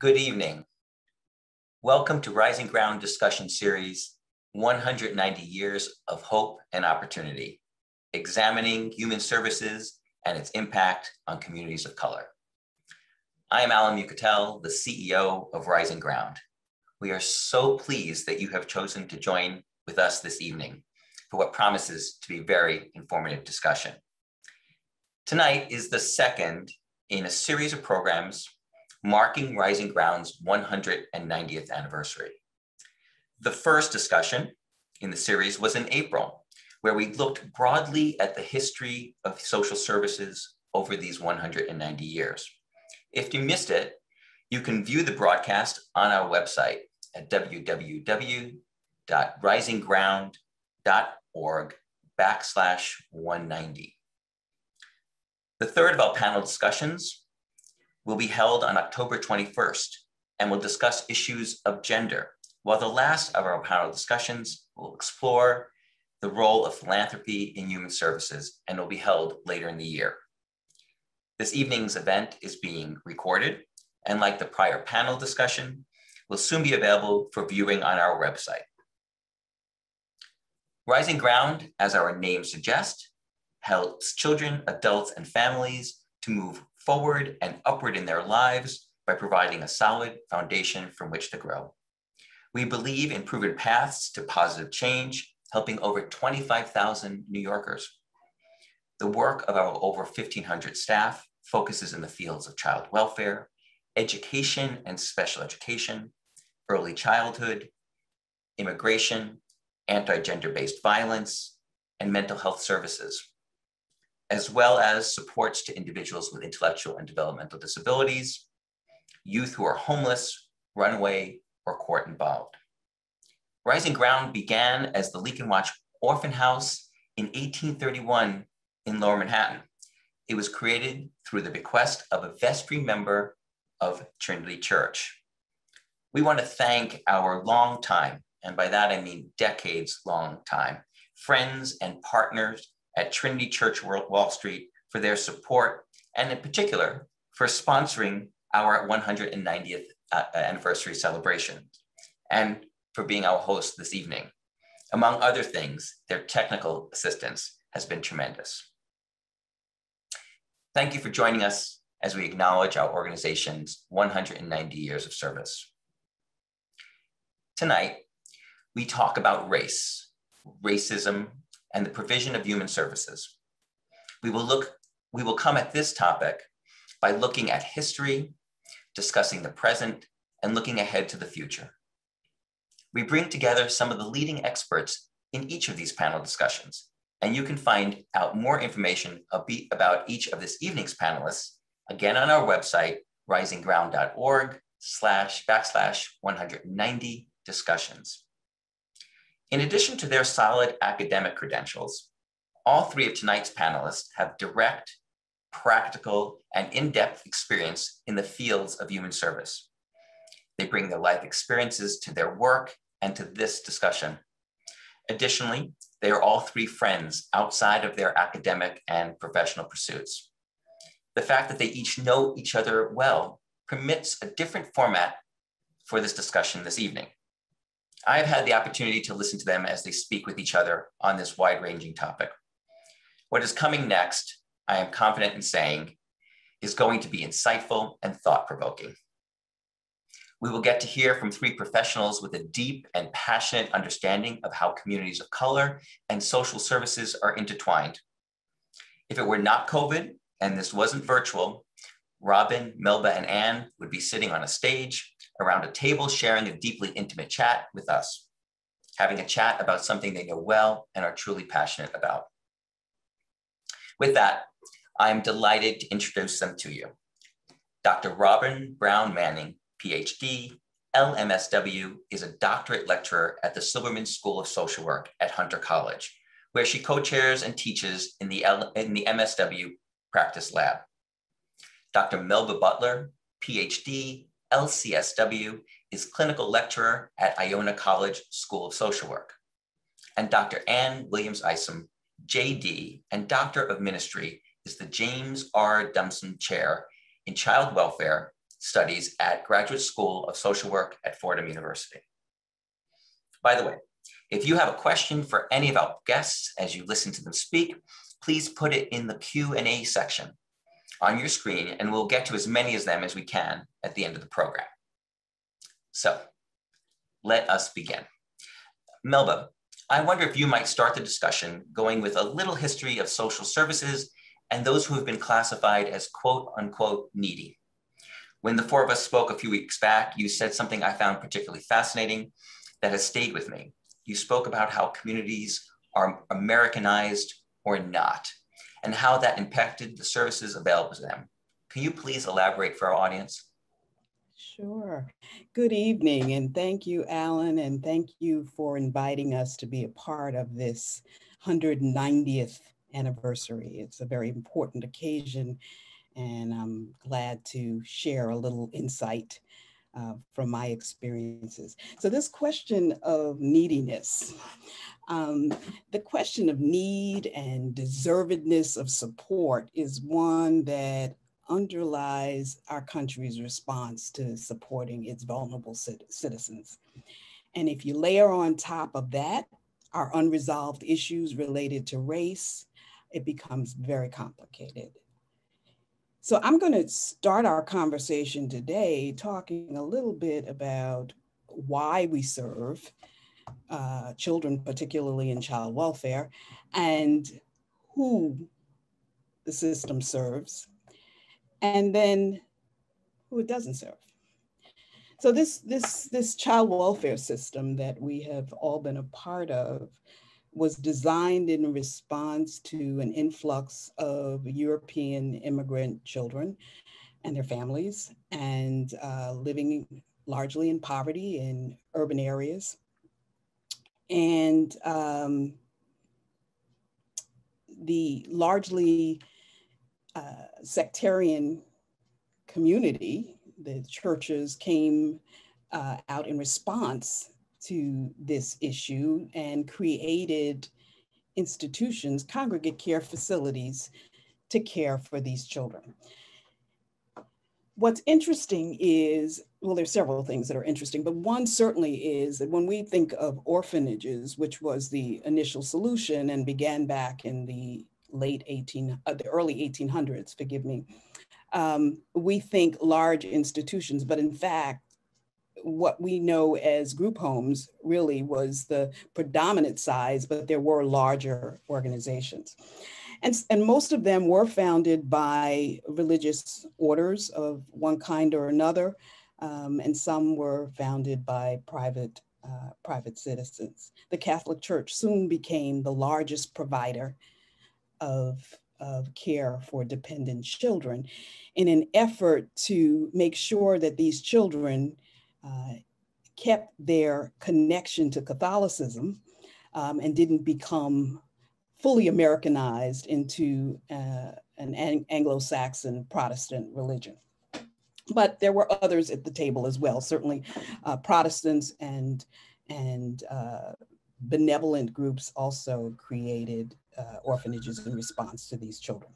Good evening. Welcome to Rising Ground Discussion Series, 190 Years of Hope and Opportunity, examining human services and its impact on communities of color. I am Alan Mucatel, the CEO of Rising Ground. We are so pleased that you have chosen to join with us this evening for what promises to be a very informative discussion. Tonight is the second in a series of programs marking Rising Ground's 190th anniversary. The first discussion in the series was in April, where we looked broadly at the history of social services over these 190 years. If you missed it, you can view the broadcast on our website at www.risingground.org/190. The third of our panel discussions will be held on October 21st and will discuss issues of gender, while the last of our panel discussions will explore the role of philanthropy in human services and will be held later in the year. This evening's event is being recorded, and like the prior panel discussion, will soon be available for viewing on our website. Rising Ground, as our name suggests, helps children, adults, and families to move forward and upward in their lives by providing a solid foundation from which to grow. We believe in proven paths to positive change, helping over 25,000 New Yorkers. The work of our over 1,500 staff focuses in the fields of child welfare, education and special education, early childhood, immigration, anti-gender-based violence, and mental health services, as well as supports to individuals with intellectual and developmental disabilities, youth who are homeless, runaway, or court involved. Rising Ground began as the Leak and Watch Orphan House in 1831 in Lower Manhattan. It was created through the bequest of a vestry member of Trinity Church. We want to thank our long time, and by that I mean decades long time, friends and partners at Trinity Church Wall Street for their support, and in particular, for sponsoring our 190th anniversary celebration, and for being our host this evening. Among other things, their technical assistance has been tremendous. Thank you for joining us as we acknowledge our organization's 190 years of service. Tonight, we talk about race, racism, and the provision of human services. We will come at this topic by looking at history, discussing the present, and looking ahead to the future. We bring together some of the leading experts in each of these panel discussions, and you can find out more information about each of this evening's panelists, again on our website, risingground.org/190 discussions. In addition to their solid academic credentials, all three of tonight's panelists have direct, practical, and in-depth experience in the fields of human service. They bring their life experiences to their work and to this discussion. Additionally, they are all three friends outside of their academic and professional pursuits. The fact that they each know each other well permits a different format for this discussion this evening. I have had the opportunity to listen to them as they speak with each other on this wide-ranging topic. What is coming next, I am confident in saying, is going to be insightful and thought-provoking. We will get to hear from three professionals with a deep and passionate understanding of how communities of color and social services are intertwined. If it were not COVID and this wasn't virtual, Robyn, Melba, and Anne would be sitting on a stage around a table sharing a deeply intimate chat with us, having a chat about something they know well and are truly passionate about. With that, I'm delighted to introduce them to you. Dr. Robyn Brown-Manning, PhD, LMSW, is a doctorate lecturer at the Silberman School of Social Work at Hunter College, where she co-chairs and teaches in the MSW practice lab. Dr. Melba Butler, PhD, LCSW, is clinical lecturer at Iona College School of Social Work. And Dr. Anne Williams-Isom, JD, and Doctor of Ministry, is the James R. Dumpson Chair in Child Welfare, Studies at Graduate School of Social Work at Fordham University. By the way, if you have a question for any of our guests as you listen to them speak, please put it in the Q&A section on your screen, and we'll get to as many of them as we can at the end of the program. So let us begin. Melba, I wonder if you might start the discussion going with a little history of social services and those who have been classified as quote unquote needy. When the four of us spoke a few weeks back, you said something I found particularly fascinating that has stayed with me. You spoke about how communities are Americanized or not, and how that impacted the services available to them. Can you please elaborate for our audience? Sure. Good evening, and thank you, Alan, and thank you for inviting us to be a part of this 190th anniversary. It's a very important occasion, and I'm glad to share a little insight from my experiences. So this question of neediness, the question of need and deservedness of support is one that underlies our country's response to supporting its vulnerable citizens. And if you layer on top of that our unresolved issues related to race, it becomes very complicated. So I'm going to start our conversation today talking a little bit about why we serve children, particularly in child welfare, and who the system serves, and then who it doesn't serve. So this child welfare system that we have all been a part of was designed in response to an influx of European immigrant children and their families, and living largely in poverty in urban areas. And the largely sectarian community, the churches, came out in response to this issue and created institutions, congregate care facilities, to care for these children. What's interesting is, well, there's several things that are interesting, but one certainly is that when we think of orphanages, which was the initial solution and began back in the the early 1800s, forgive me, we think large institutions, but in fact, what we know as group homes really was the predominant size, but there were larger organizations. And most of them were founded by religious orders of one kind or another, and some were founded by private citizens. The Catholic Church soon became the largest provider of care for dependent children in an effort to make sure that these children kept their connection to Catholicism and didn't become fully Americanized into an Anglo-Saxon Protestant religion. But there were others at the table as well, certainly Protestants and benevolent groups also created orphanages in response to these children.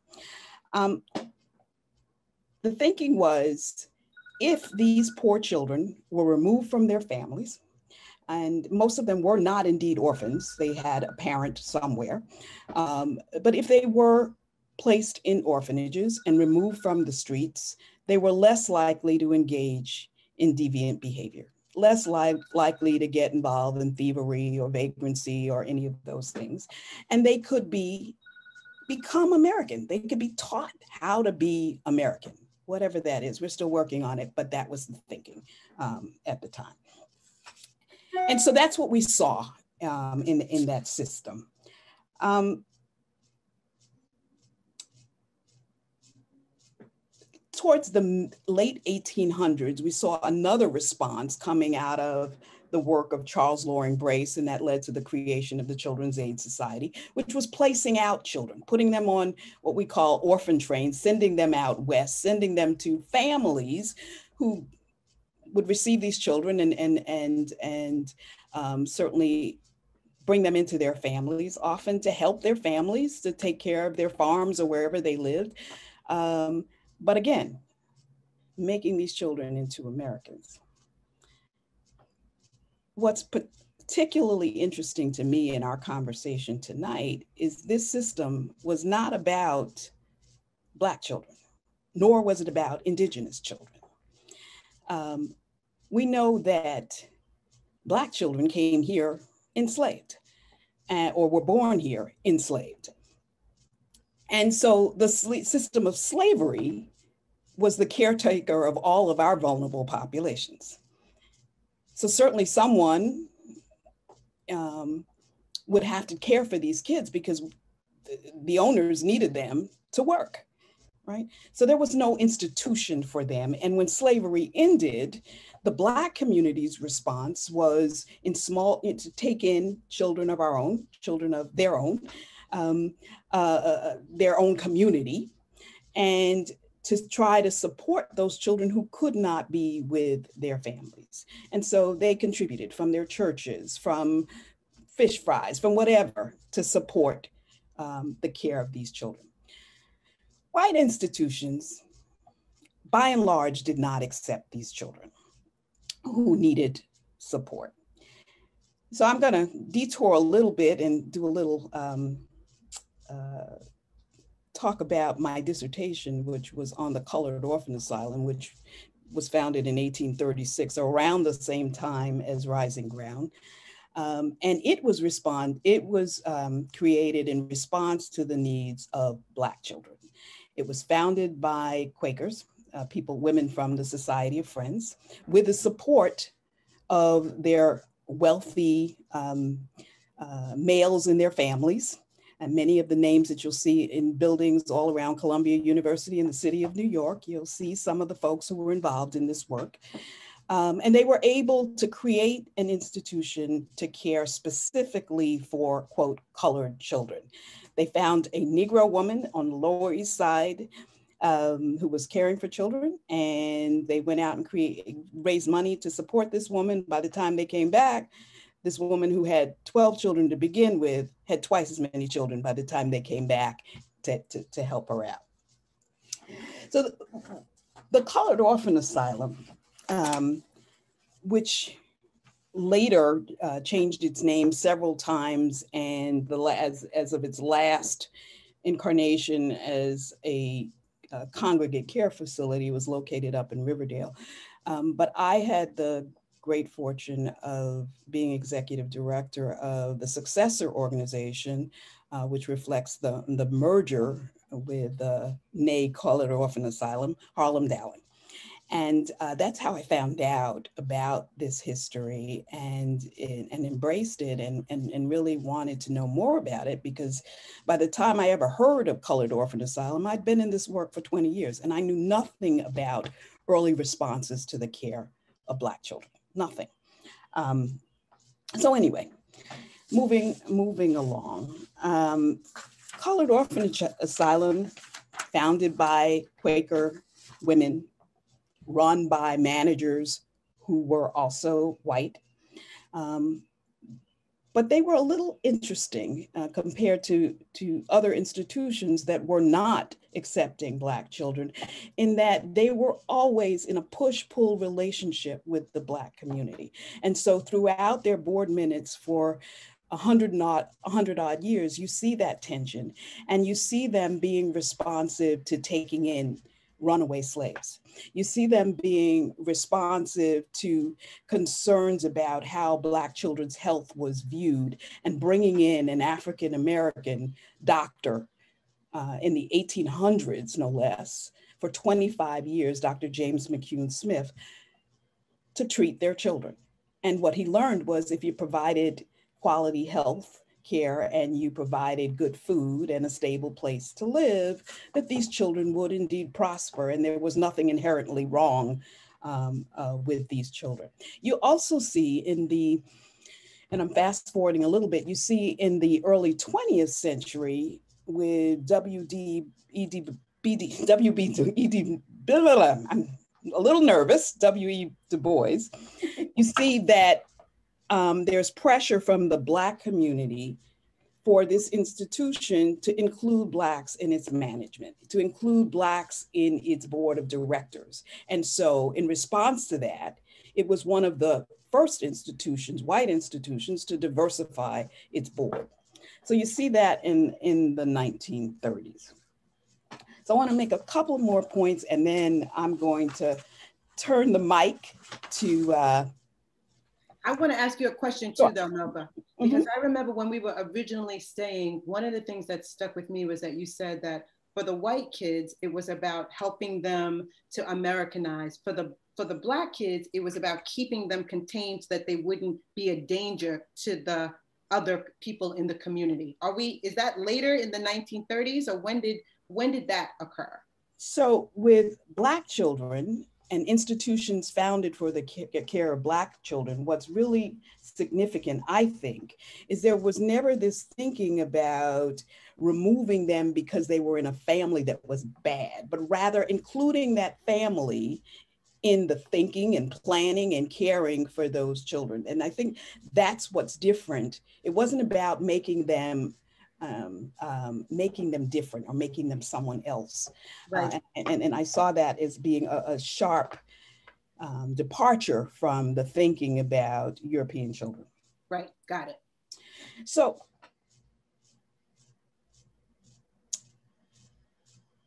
The thinking was, if these poor children were removed from their families, and most of them were not indeed orphans, they had a parent somewhere, but if they were placed in orphanages and removed from the streets, they were less likely to engage in deviant behavior, less likely to get involved in thievery or vagrancy or any of those things. And they could become American. They could be taught how to be American, whatever that is. We're still working on it, but that was the thinking at the time. And so that's what we saw in that system. Towards the late 1800s, we saw another response coming out of the work of Charles Loring Brace, and that led to the creation of the Children's Aid Society, which was placing out children, putting them on what we call orphan trains, sending them out west, sending them to families who would receive these children and certainly bring them into their families, often to help their families to take care of their farms or wherever they lived. But again, making these children into Americans. What's particularly interesting to me in our conversation tonight is this system was not about Black children, nor was it about Indigenous children. We know that Black children came here enslaved, or were born here enslaved. And so the system of slavery was the caretaker of all of our vulnerable populations. So certainly someone would have to care for these kids because the owners needed them to work, right? So there was no institution for them. And when slavery ended, the Black community's response was to take in children of our own, children of their own community, and to try to support those children who could not be with their families. And so they contributed from their churches, from fish fries, from whatever, to support the care of these children. White institutions, by and large, did not accept these children who needed support. So I'm gonna detour a little bit and do a little talk about my dissertation, which was on the Colored Orphan Asylum, which was founded in 1836, around the same time as Rising Ground. And it was created in response to the needs of Black children. It was founded by Quakers, women from the Society of Friends, with the support of their wealthy males in their families. And many of the names that you'll see in buildings all around Columbia University in the city of New York, you'll see some of the folks who were involved in this work. And they were able to create an institution to care specifically for, quote, colored children. They found a Negro woman on the Lower East Side who was caring for children, and they went out and raised money to support this woman. By the time they came back, this woman who had 12 children to begin with had twice as many children by the time they came back to help her out. So the Colored Orphan Asylum, which later changed its name several times, and as of its last incarnation as a congregate care facility, was located up in Riverdale. But I had the great fortune of being executive director of the successor organization, which reflects the merger with NAE Colored Orphan Asylum, Harlem Dowling. And that's how I found out about this history and embraced it and really wanted to know more about it, because by the time I ever heard of Colored Orphan Asylum, I'd been in this work for 20 years and I knew nothing about early responses to the care of Black children, nothing. So anyway, moving along. Colored Orphan Asylum, founded by Quaker women, run by managers who were also white. But they were a little interesting compared to other institutions that were not accepting Black children, in that they were always in a push-pull relationship with the Black community. And so throughout their board minutes for 100 odd years, you see that tension, and you see them being responsive to taking in runaway slaves. You see them being responsive to concerns about how Black children's health was viewed, and bringing in an African-American doctor in the 1800s, no less, for 25 years, Dr. James McCune Smith, to treat their children. And what he learned was, if you provided quality health care and you provided good food and a stable place to live, that these children would indeed prosper, and there was nothing inherently wrong with these children. You also see and I'm fast forwarding a little bit, you see in the early 20th century with I'm a little nervous, W.E. Du Bois, you see that there's pressure from the Black community for this institution to include Blacks in its management, to include Blacks in its board of directors. And so in response to that, it was one of the first institutions, white institutions, to diversify its board. So you see that in the 1930s. So I want to make a couple more points, and then I'm going to turn the mic to I want to ask you a question too, though, Melba, because I remember when we were originally staying, one of the things that stuck with me was that you said that for the white kids, it was about helping them to Americanize. For the Black kids, it was about keeping them contained so that they wouldn't be a danger to the other people in the community. Is that later in the 1930s, or when did that occur? So with Black children, and institutions founded for the care of Black children, what's really significant, I think, is there was never this thinking about removing them because they were in a family that was bad, but rather including that family in the thinking and planning and caring for those children. And I think that's what's different. It wasn't about making them different or making them someone else. Right. And I saw that as being a sharp departure from the thinking about European children. Right, got it. So,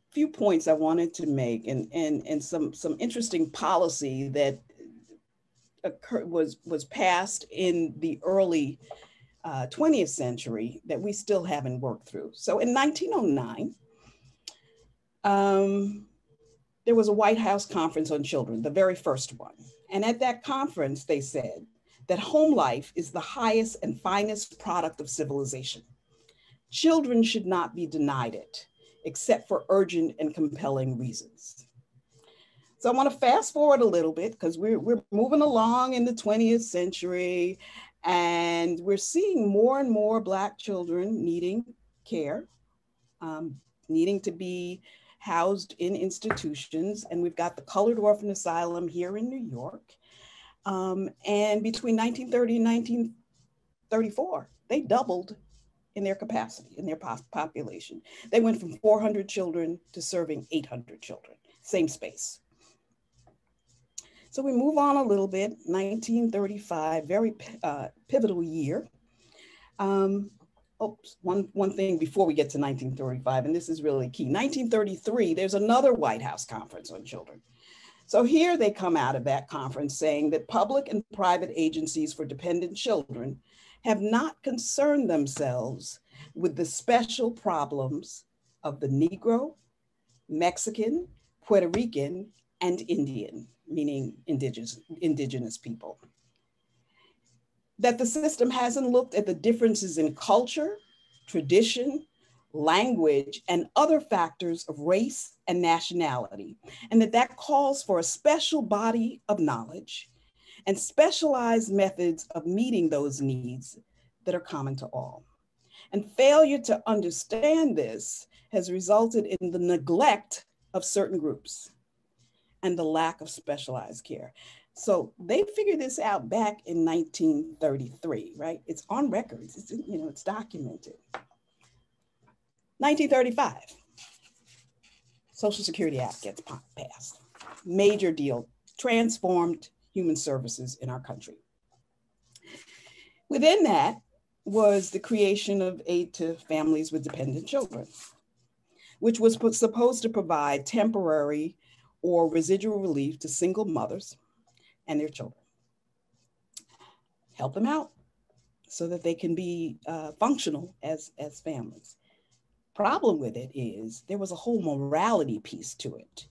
a few points I wanted to make, and some interesting policy that was passed in the early 20th century that we still haven't worked through. So in 1909, there was a White House Conference on Children, the very first one. And at that conference, they said that home life is the highest and finest product of civilization. Children should not be denied it, except for urgent and compelling reasons. So I want to fast forward a little bit because we're moving along in the 20th century, and we're seeing more and more Black children needing care, needing to be housed in institutions. And we've got the Colored Orphan Asylum here in New York. And between 1930 and 1934, they doubled in their capacity, in their population. They went from 400 children to serving 800 children, same space. So we move on a little bit, 1935, very pivotal year. One thing before we get to 1935, and this is really key. 1933, there's another White House Conference on Children. So here they come out of that conference saying that public and private agencies for dependent children have not concerned themselves with the special problems of the Negro, Mexican, Puerto Rican, and Indian, meaning indigenous people. That the system hasn't looked at the differences in culture, tradition, language, and other factors of race and nationality, and that calls for a special body of knowledge and specialized methods of meeting those needs that are common to all. And failure to understand this has resulted in the neglect of certain groups and the lack of specialized care. So they figured this out back in 1933, right? It's on records, it's documented. 1935, Social Security Act gets passed. Major deal, transformed human services in our country. Within that was the creation of aid to families with dependent children, which was supposed to provide temporary or residual relief to single mothers and their children. Help them out so that they can be functional as families. Problem with it is there was a whole morality piece to it.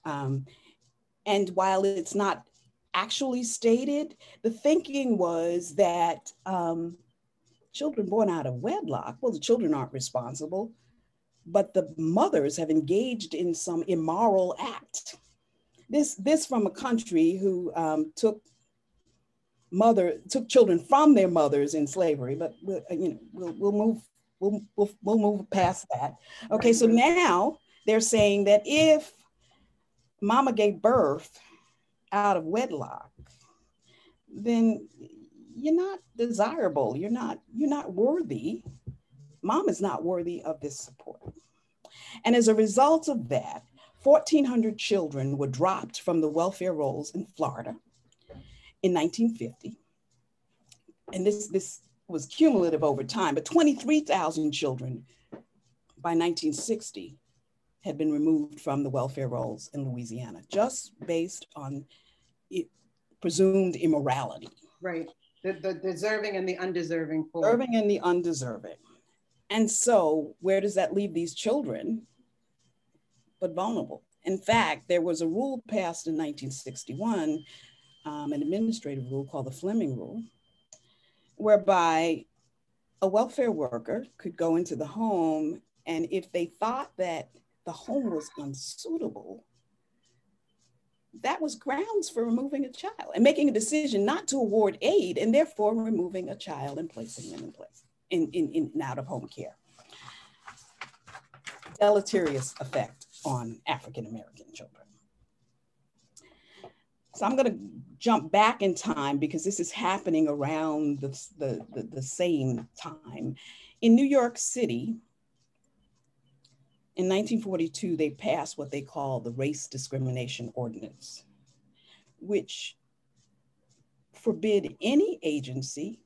And while it's not actually stated, the thinking was that children born out of wedlock, well, the children aren't responsible, but the mothers have engaged in some immoral act. This from a country who took children from their mothers in slavery, but we'll move past that. Okay, so now they're saying that if mama gave birth out of wedlock, then you're not desirable, you're not worthy mom is not worthy of this support. And as a result of that, 1,400 children were dropped from the welfare rolls in Florida in 1950. And this was cumulative over time, but 23,000 children by 1960 had been removed from the welfare rolls in Louisiana, just based on presumed immorality. Right, the deserving and the undeserving. Deserving and the undeserving. And so where does that leave these children but vulnerable? In fact, there was a rule passed in 1961, an administrative rule called the Fleming Rule, whereby a welfare worker could go into the home, and if they thought that the home was unsuitable, that was grounds for removing a child and making a decision not to award aid, and therefore removing a child and placing them in out of home care. Deleterious effect on African-American children. So I'm going to jump back in time because this is happening around the same time. In New York City, in 1942, they passed what they call the Race Discrimination Ordinance, which forbid any agency,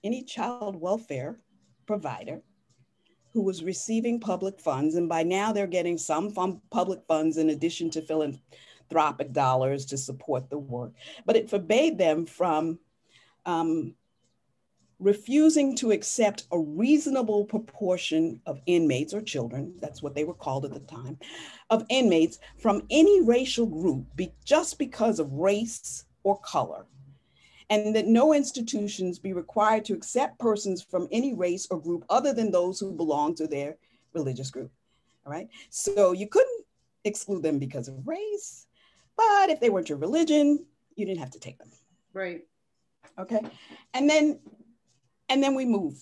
any child welfare provider who was receiving public funds, and by now they're getting some public funds in addition to philanthropic dollars to support the work, but it forbade them from refusing to accept a reasonable proportion of inmates or children, that's what they were called at the time, of inmates from any racial group just because of race or color, and that no institutions be required to accept persons from any race or group other than those who belong to their religious group, all right? So you couldn't exclude them because of race, but if they weren't your religion, you didn't have to take them. Right. Okay, and then we move,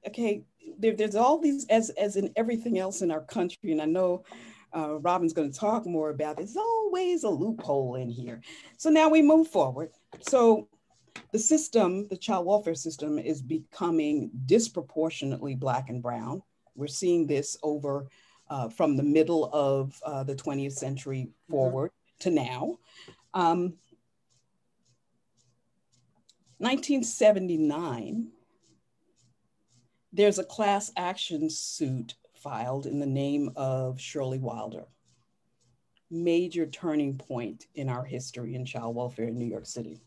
okay? There's all these, as in everything else in our country, and I know Robyn's gonna talk more about this, there's always a loophole in here. So now we move forward. So the system, the child welfare system, is becoming disproportionately Black and brown. We're seeing this over from the middle of the 20th century forward to now. 1979, there's a class action suit filed in the name of Shirley Wilder. Major turning point in our history in child welfare in New York City.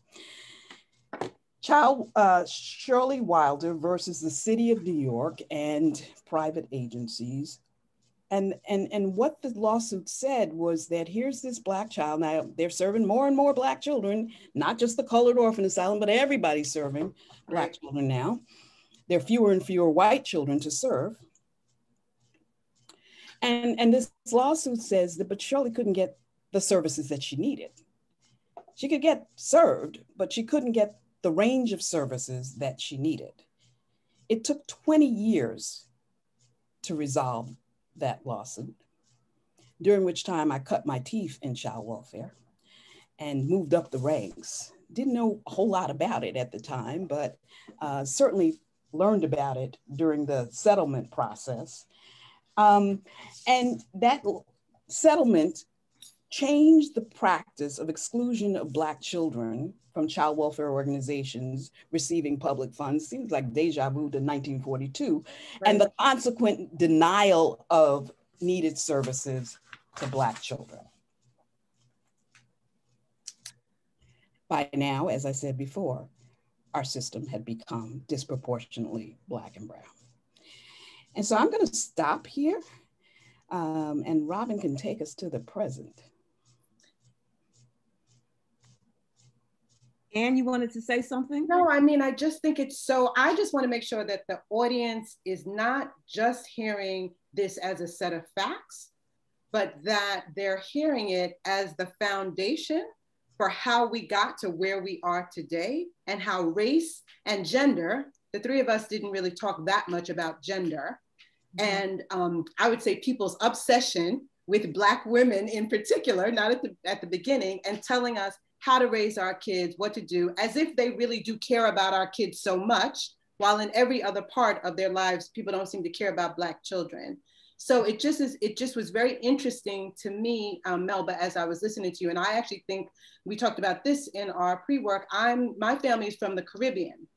Shirley Wilder versus the city of New York and private agencies. And what the lawsuit said was that here's this Black child. Now they're serving more and more Black children, not just the colored orphan asylum, but everybody's serving Black children now. There are fewer and fewer white children to serve. And this lawsuit says that, but Shirley couldn't get the services that she needed. She could get served, but she couldn't get the range of services that she needed. It took 20 years to resolve that lawsuit, during which time I cut my teeth in child welfare and moved up the ranks. Didn't know a whole lot about it at the time, but certainly learned about it during the settlement process. And that settlement changed the practice of exclusion of Black children from child welfare organizations receiving public funds. Seems like deja vu to 1942, and the consequent denial of needed services to Black children. By now, as I said before, our system had become disproportionately Black and brown. And so I'm going to stop here, and Robyn can take us to the present. Anne, you wanted to say something? No, I mean, I just think it's so, I just want to make sure that the audience is not just hearing this as a set of facts, but that they're hearing it as the foundation for how we got to where we are today, and how race and gender, the three of us didn't really talk that much about gender. And I would say people's obsession with Black women in particular, not at the beginning, and telling us how to raise our kids, what to do, as if they really do care about our kids so much, while in every other part of their lives, people don't seem to care about Black children. So it just was very interesting to me, Melba, as I was listening to you. And I actually think we talked about this in our pre-work. My family is from the Caribbean.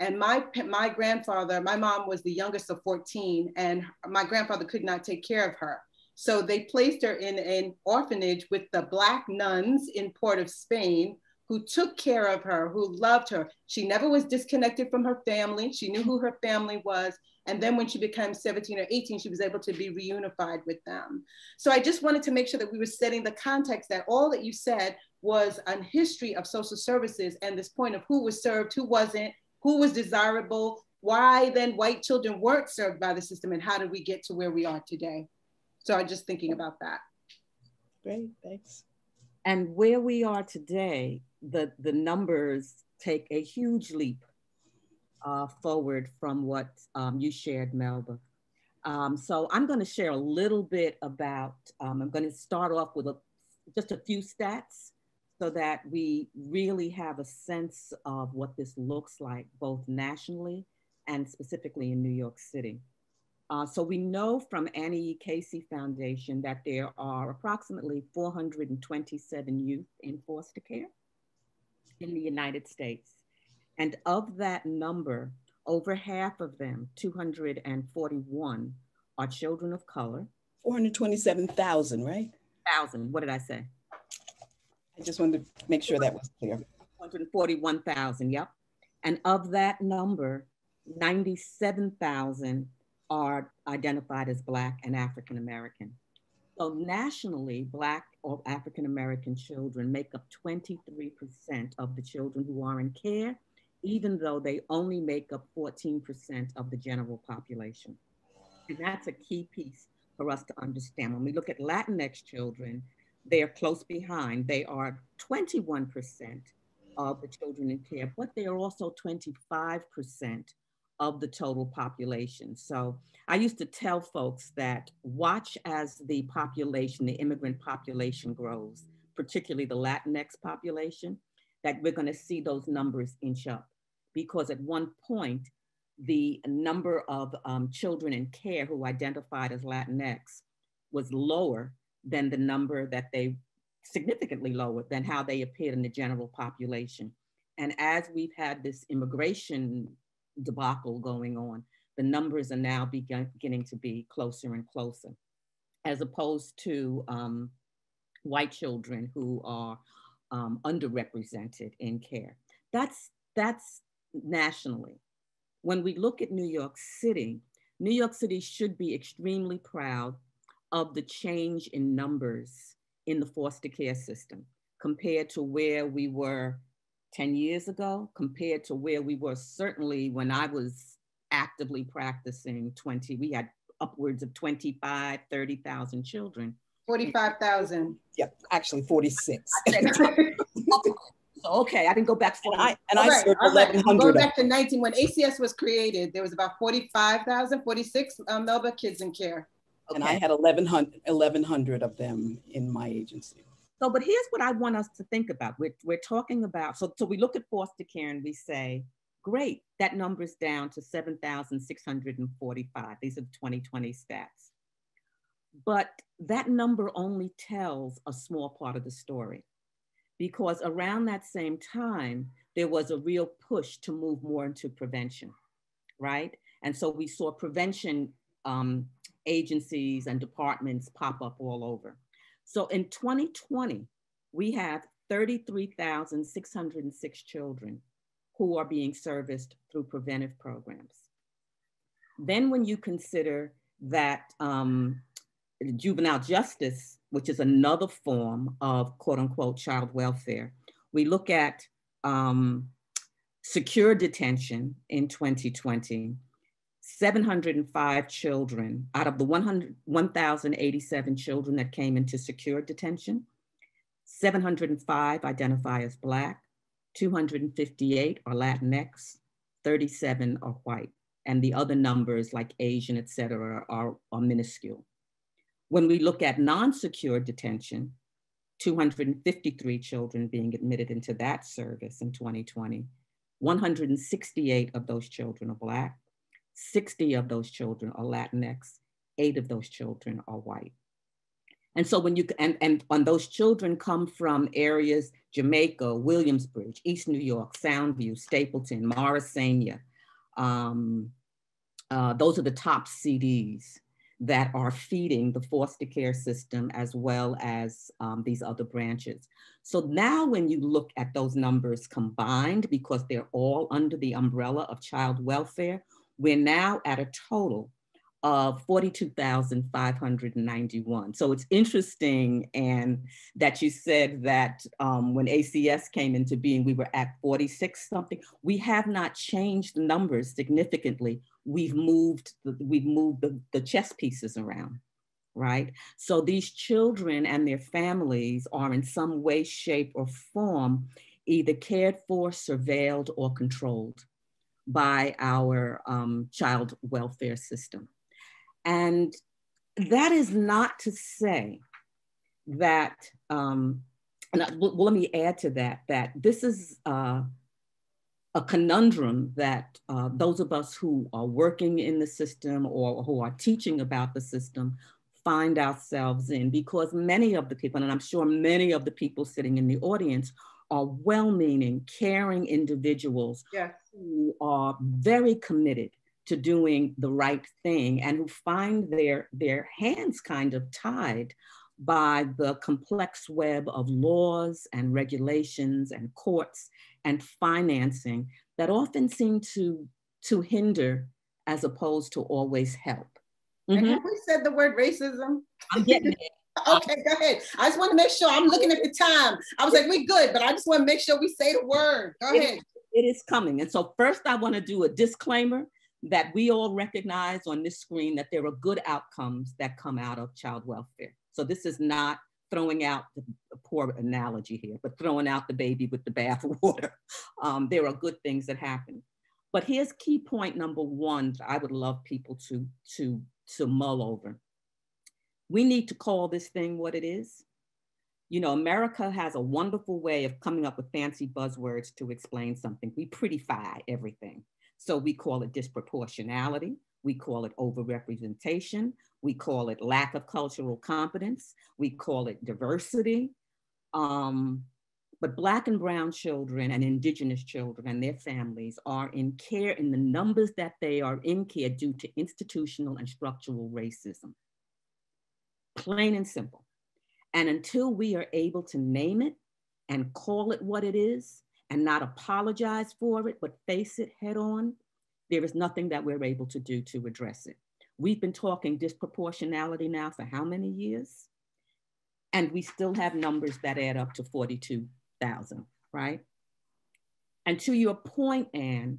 And my grandfather, my mom was the youngest of 14, and my grandfather could not take care of her. So they placed her in an orphanage with the Black nuns in Port of Spain, who took care of her, who loved her. She never was disconnected from her family. She knew who her family was. And then when she became 17 or 18, she was able to be reunified with them. So I just wanted to make sure that we were setting the context that all that you said was a history of social services and this point of who was served, who wasn't, who was desirable, why then white children weren't served by the system, and how did we get to where we are today? So I'm just thinking about that. Great, thanks. And where we are today, the numbers take a huge leap forward from what you shared, Melba. So I'm going to share a little bit about, I'm going to start off with just a few stats so that we really have a sense of what this looks like, both nationally and specifically in New York City. So we know from Annie Casey Foundation that there are approximately 427 youth in foster care in the United States. And of that number, over half of them, 241, are children of color. 427,000, right? 1,000, what did I say? I just wanted to make sure that was clear. 141,000, yep. And of that number, 97,000 are identified as Black and African American. So nationally, Black or African American children make up 23% of the children who are in care, even though they only make up 14% of the general population. And that's a key piece for us to understand. When we look at Latinx children, they are close behind. They are 21% of the children in care, but they are also 25% of the total population. So I used to tell folks that watch as the population, the immigrant population grows, particularly the Latinx population, that we're going to see those numbers inch up. Because at one point, the number of children in care who identified as Latinx was lower than the number that they, significantly lower than how they appeared in the general population. And as we've had this immigration debacle going on, the numbers are now beginning to be closer and closer, as opposed to white children who are underrepresented in care. That's nationally. When we look at New York City should be extremely proud of the change in numbers in the foster care system compared to where we were 10 years ago, compared to where we were certainly when I was actively practicing we had upwards of 25, 30,000 children. 45,000. Yep, actually 46. Okay, I didn't go back. I served 1,100. Go back to 19, when ACS was created, there was about 45,000, 46 Melba kids in care. Okay. And I had 1,100 of them in my agency. So, but here's what I want us to think about. We're talking about, so we look at foster care and we say, great, that number's down to 7,645. These are the 2020 stats. But that number only tells a small part of the story, because around that same time, there was a real push to move more into prevention, right? And so we saw prevention agencies and departments pop up all over. So in 2020, we have 33,606 children who are being serviced through preventive programs. Then when you consider that juvenile justice, which is another form of quote unquote child welfare, we look at secure detention in 2020, 705 children out of the 1,087 children that came into secure detention, 705 identify as Black, 258 are Latinx, 37 are white, and the other numbers like Asian, et cetera, are minuscule. When we look at non-secure detention, 253 children being admitted into that service in 2020, 168 of those children are Black, 60 of those children are Latinx, 8 of those children are white. And so when you, and those children come from areas, Jamaica, Williamsbridge, East New York, Soundview, Stapleton, Morrisania. Those are the top CDs that are feeding the foster care system as well as these other branches. So now when you look at those numbers combined, because they're all under the umbrella of child welfare, we're now at a total of 42,591. So it's interesting, and that you said that when ACS came into being, we were at 46 something. We have not changed the numbers significantly. We've moved the chess pieces around, right? So these children and their families are in some way, shape, or form either cared for, surveilled, or controlled by our child welfare system. And that is not to say that, let me add to that, that this is a conundrum that those of us who are working in the system or who are teaching about the system find ourselves in, because many of the people, and I'm sure many of the people sitting in the audience, are well-meaning, caring individuals, yes, who are very committed to doing the right thing and who find their hands kind of tied by the complex web of laws and regulations and courts and financing that often seem to hinder as opposed to always help. And have we said the word racism? I'm getting it. Okay, go ahead. I just want to make sure. I'm looking at the time. I was like, we good, but I just want to make sure we say the word. Go ahead. It is coming. And so first I want to do a disclaimer that we all recognize on this screen that there are good outcomes that come out of child welfare. So this is not throwing out the poor analogy here, but throwing out the baby with the bathwater. There are good things that happen. But here's key point number one that I would love people to mull over. We need to call this thing what it is. You know, America has a wonderful way of coming up with fancy buzzwords to explain something. We prettify everything. So we call it disproportionality, we call it overrepresentation, we call it lack of cultural competence, we call it diversity. But Black and brown children and Indigenous children and their families are in care in the numbers that they are in care due to institutional and structural racism. Plain and simple. And until we are able to name it and call it what it is, and not apologize for it, but face it head on, there is nothing that we're able to do to address it. We've been talking disproportionality now for how many years? And we still have numbers that add up to 42,000, right? And to your point, Anne,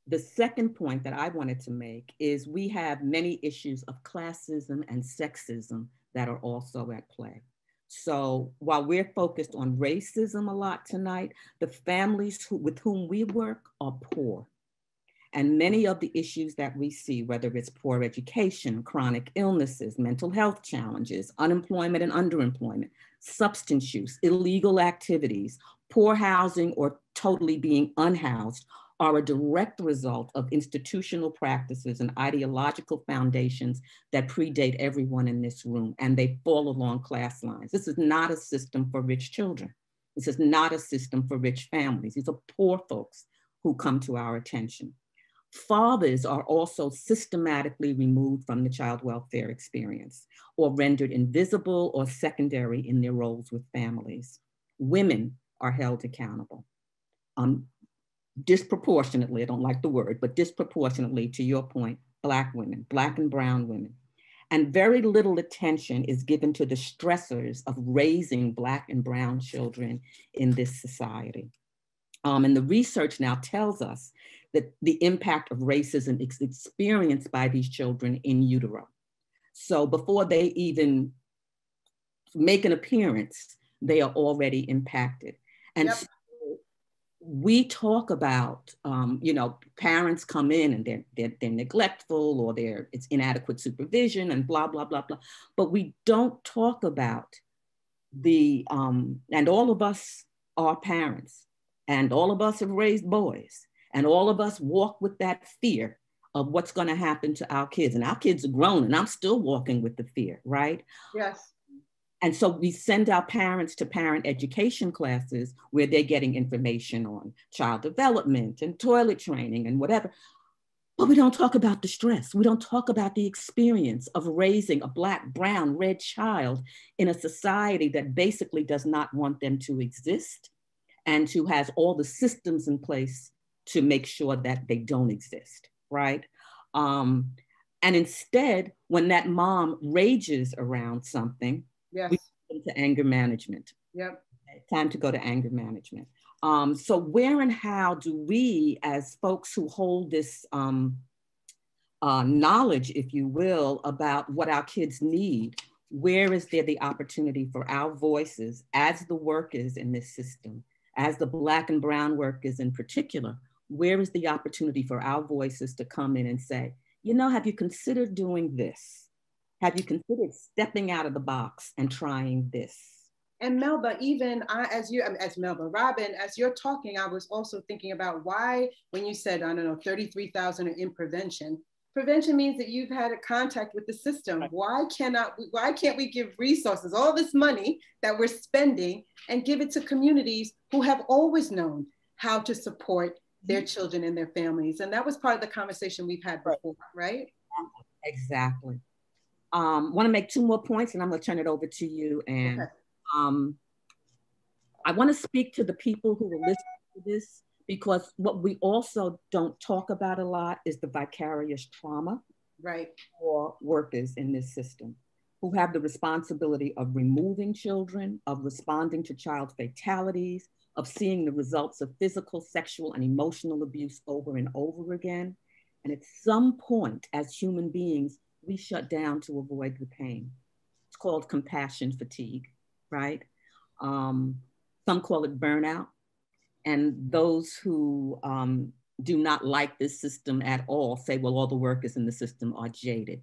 the second point that I wanted to make is we have many issues of classism and sexism that are also at play. So while we're focused on racism a lot tonight, the families with whom we work are poor. And many of the issues that we see, whether it's poor education, chronic illnesses, mental health challenges, unemployment and underemployment, substance use, illegal activities, poor housing, or totally being unhoused, are a direct result of institutional practices and ideological foundations that predate everyone in this room, and they fall along class lines. This is not a system for rich children. This is not a system for rich families. These are poor folks who come to our attention. Fathers are also systematically removed from the child welfare experience or rendered invisible or secondary in their roles with families. Women are held accountable. Disproportionately, I don't like the word, but disproportionately, to your point, Black women, Black and brown women. And very little attention is given to the stressors of raising Black and brown children in this society. And the research now tells us that the impact of racism is experienced by these children in utero. So before they even make an appearance, they are already impacted. And yep. So we talk about, you know, parents come in and they're neglectful, or it's inadequate supervision and blah, blah, blah, blah. But we don't talk about and all of us are parents, and all of us have raised boys. And all of us walk with that fear of what's going to happen to our kids. And our kids are grown, and I'm still walking with the fear, right? Yes. And so we send our parents to parent education classes where they're getting information on child development and toilet training and whatever. But we don't talk about the stress. We don't talk about the experience of raising a Black, brown, red child in a society that basically does not want them to exist and who has all the systems in place to make sure that they don't exist, right? And instead, when that mom rages around something, yes, we go into anger management. Yep. Time to go to anger management. So where and how do we, as folks who hold this knowledge, if you will, about what our kids need, where is there the opportunity for our voices as the workers in this system, as the Black and brown workers in particular, where is the opportunity for our voices to come in and say, you know, have you considered doing this? Have you considered stepping out of the box and trying this? And Melba, even as Melba, Robyn, as you're talking, I was also thinking about why, when you said, I don't know, 33,000 are in prevention. Prevention means that you've had a contact with the system. Why can't we give resources, all this money that we're spending, and give it to communities who have always known how to support their children and their families? And that was part of the conversation we've had before, right? Exactly. Want to make two more points, and I'm going to turn it over to you, Anne. Okay. I want to speak to the people who will listen to this, because what we also don't talk about a lot is the vicarious trauma, right, for workers in this system who have the responsibility of removing children, of responding to child fatalities, of seeing the results of physical, sexual, and emotional abuse over and over again. And at some point, as human beings, we shut down to avoid the pain. It's called compassion fatigue, right? Some call it burnout. And those who do not like this system at all say, well, all the workers in the system are jaded.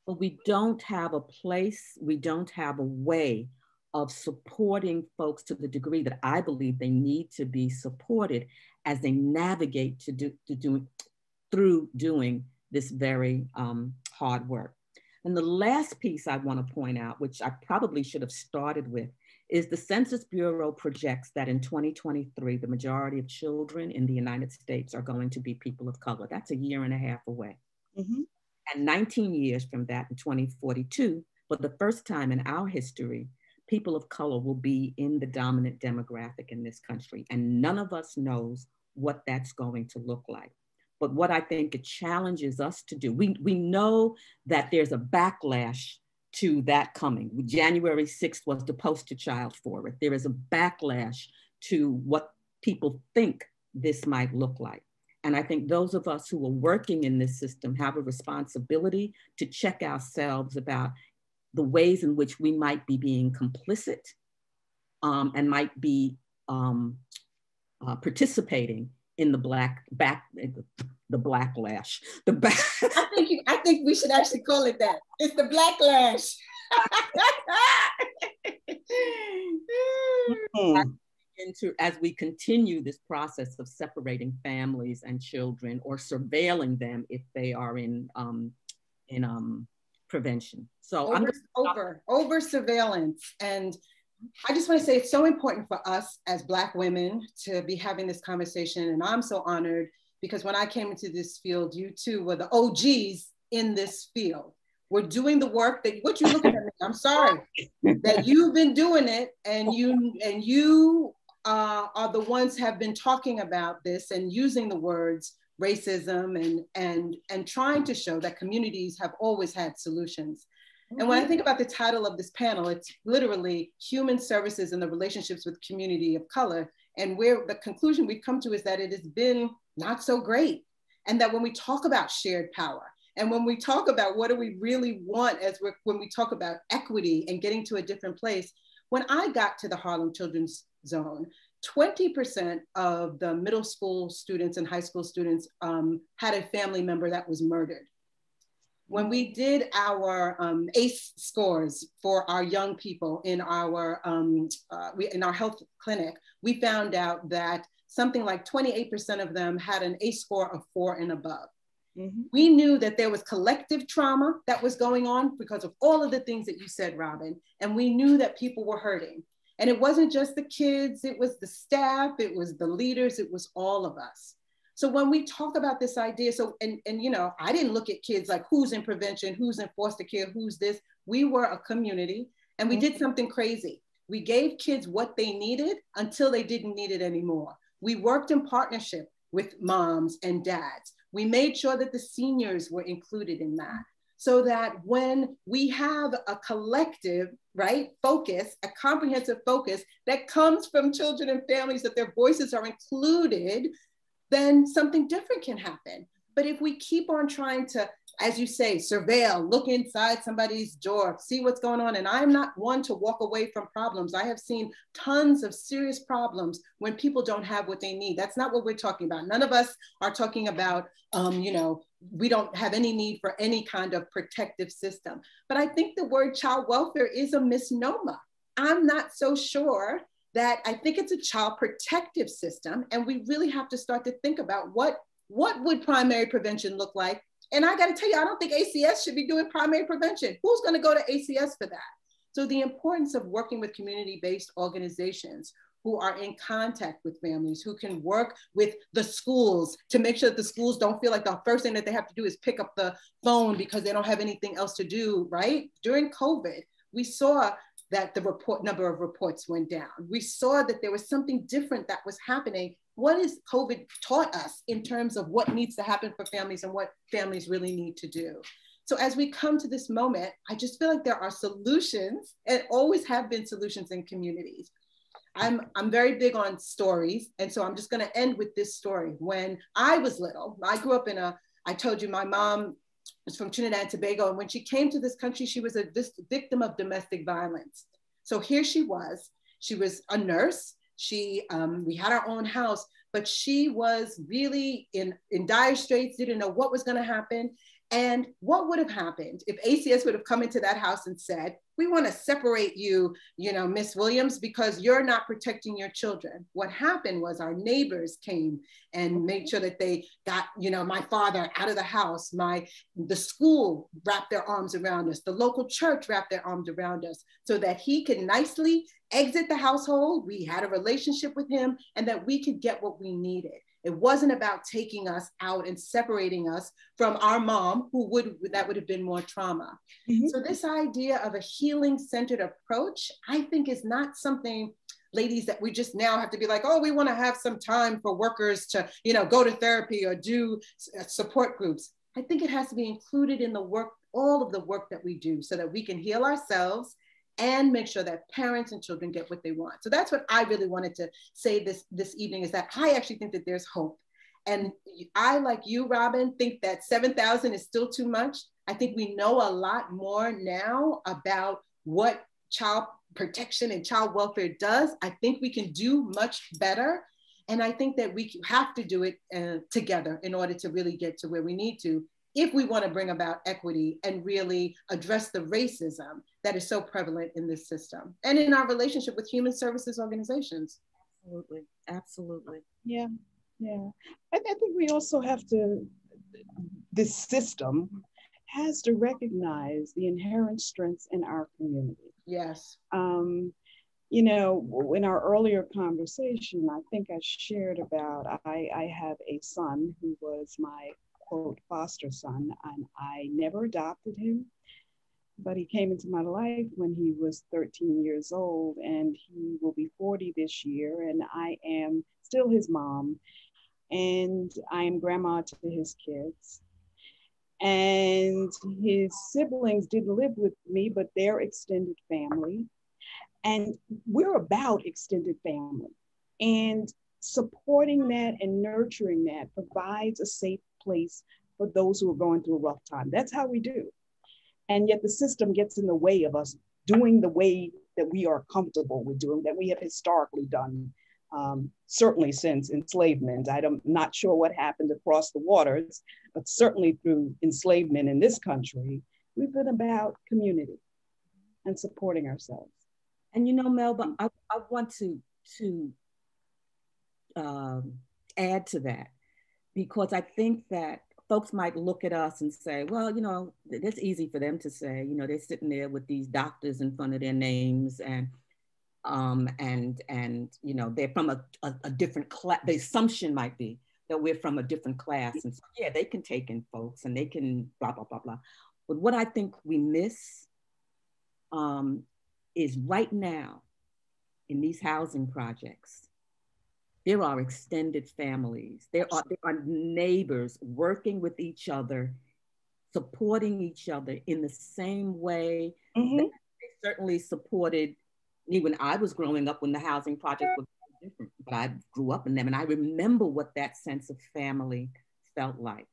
But we don't have a place, we don't have a way of supporting folks to the degree that I believe they need to be supported as they navigate through doing this very hard work. And the last piece I want to point out, which I probably should have started with, is the Census Bureau projects that in 2023, the majority of children in the United States are going to be people of color. That's a year and a half away. Mm-hmm. And 19 years from that, in 2042, for the first time in our history, people of color will be in the dominant demographic in this country. And none of us knows what that's going to look like. But what I think it challenges us to do, we know that there's a backlash to that coming. January 6th was the poster child for it. There is a backlash to what people think this might look like. And I think those of us who are working in this system have a responsibility to check ourselves about the ways in which we might be being complicit and might be participating in the backlash. I think we should actually call it that. It's the backlash. As we continue this process of separating families and children, or surveilling them if they are in prevention. So over surveillance. And I just want to say it's so important for us as Black women to be having this conversation. And I'm so honored because when I came into this field, you two were the OGs in this field. We're doing the work that, what you looking at me, I'm sorry, that you've been doing it, and you are the ones have been talking about this and using the words racism and trying to show that communities have always had solutions. And when I think about the title of this panel, it's literally Human Services and the Relationships with Community of Color. And where the conclusion we've come to is that it has been not so great. And that when we talk about shared power, and when we talk about what do we really want when we talk about equity and getting to a different place, when I got to the Harlem Children's Zone, 20% of the middle school students and high school students had a family member that was murdered. When we did our ACE scores for our young people in our health clinic, we found out that something like 28% of them had an ACE score of 4 and above. Mm-hmm. We knew that there was collective trauma that was going on because of all of the things that you said, Robyn, and we knew that people were hurting. And it wasn't just the kids, it was the staff, it was the leaders, it was all of us. So when we talk about this idea, and you know, I didn't look at kids like who's in prevention, who's in foster care, who's this. We were a community and we did something crazy. We gave kids what they needed until they didn't need it anymore. We worked in partnership with moms and dads. We made sure that the seniors were included in that, so that when we have a collective, right, focus, a comprehensive focus that comes from children and families, that their voices are included, then something different can happen. But if we keep on trying to, as you say, surveil, look inside somebody's door, see what's going on. And I'm not one to walk away from problems. I have seen tons of serious problems when people don't have what they need. That's not what we're talking about. None of us are talking about, you know, we don't have any need for any kind of protective system. But I think the word child welfare is a misnomer. I'm not so sure that I think it's a child protective system. And we really have to start to think about what would primary prevention look like? And I got to tell you, I don't think ACS should be doing primary prevention. Who's going to go to ACS for that? So the importance of working with community-based organizations who are in contact with families, who can work with the schools to make sure that the schools don't feel like the first thing that they have to do is pick up the phone because they don't have anything else to do, right? During COVID, we saw that the number of reports went down. We saw that there was something different that was happening. What has COVID taught us in terms of what needs to happen for families and what families really need to do? So as we come to this moment, I just feel like there are solutions and always have been solutions in communities. I'm very big on stories. And so I'm just gonna end with this story. When I was little, I grew up I told you my mom was from Trinidad and Tobago. And when she came to this country, she was a victim of domestic violence. So here she was a nurse. We had our own house, but she was really in dire straits, didn't know what was gonna happen. And what would have happened if ACS would have come into that house and said, we want to separate you, Miss Williams, because you're not protecting your children. What happened was our neighbors came and made sure that they got, my father out of the house. The school wrapped their arms around us. The local church wrapped their arms around us so that he could nicely exit the household. We had a relationship with him and that we could get what we needed. It wasn't about taking us out and separating us from our mom, that would have been more trauma. Mm-hmm. So this idea of a healing-centered approach, I think is not something, ladies, that we just now have to be like, oh, we want to have some time for workers to, go to therapy or do support groups. I think it has to be included in the work, all of the work that we do so that we can heal ourselves and make sure that parents and children get what they want. So that's what I really wanted to say this evening, is that I actually think that there's hope. And I, like you, Robyn, think that 7,000 is still too much. I think we know a lot more now about what child protection and child welfare does. I think we can do much better. And I think that we have to do it together in order to really get to where we need to, if we want to bring about equity and really address the racism that is so prevalent in this system and in our relationship with human services organizations. Absolutely, absolutely. Yeah, yeah. I think we also have to, this system has to recognize the inherent strengths in our community. Yes. In our earlier conversation, I think I shared about, I have a son who was my quote foster son, and I never adopted him, but he came into my life when he was 13 years old, and he will be 40 this year, and I am still his mom, and I am grandma to his kids. And his siblings didn't live with me, but they're extended family. And we're about extended family. And supporting that and nurturing that provides a safe place for those who are going through a rough time. That's how we do. And yet the system gets in the way of us doing the way that we are comfortable with doing, that we have historically done, certainly since enslavement. I'm not sure what happened across the waters, but certainly through enslavement in this country, we've been about community and supporting ourselves. And you know, Melba, I want to add to that, because I think that folks might look at us and say, well, you know, it's easy for them to say, you know, they're sitting there with these doctors in front of their names, and you know, they're from a different class. The assumption might be that we're from a different class, and so yeah, they can take in folks and they can blah blah blah blah. But what I think we miss is right now in these housing projects, there are extended families. There are neighbors working with each other, supporting each other in the same way that they certainly supported me when I was growing up, when the housing project was different, but I grew up in them and I remember what that sense of family felt like.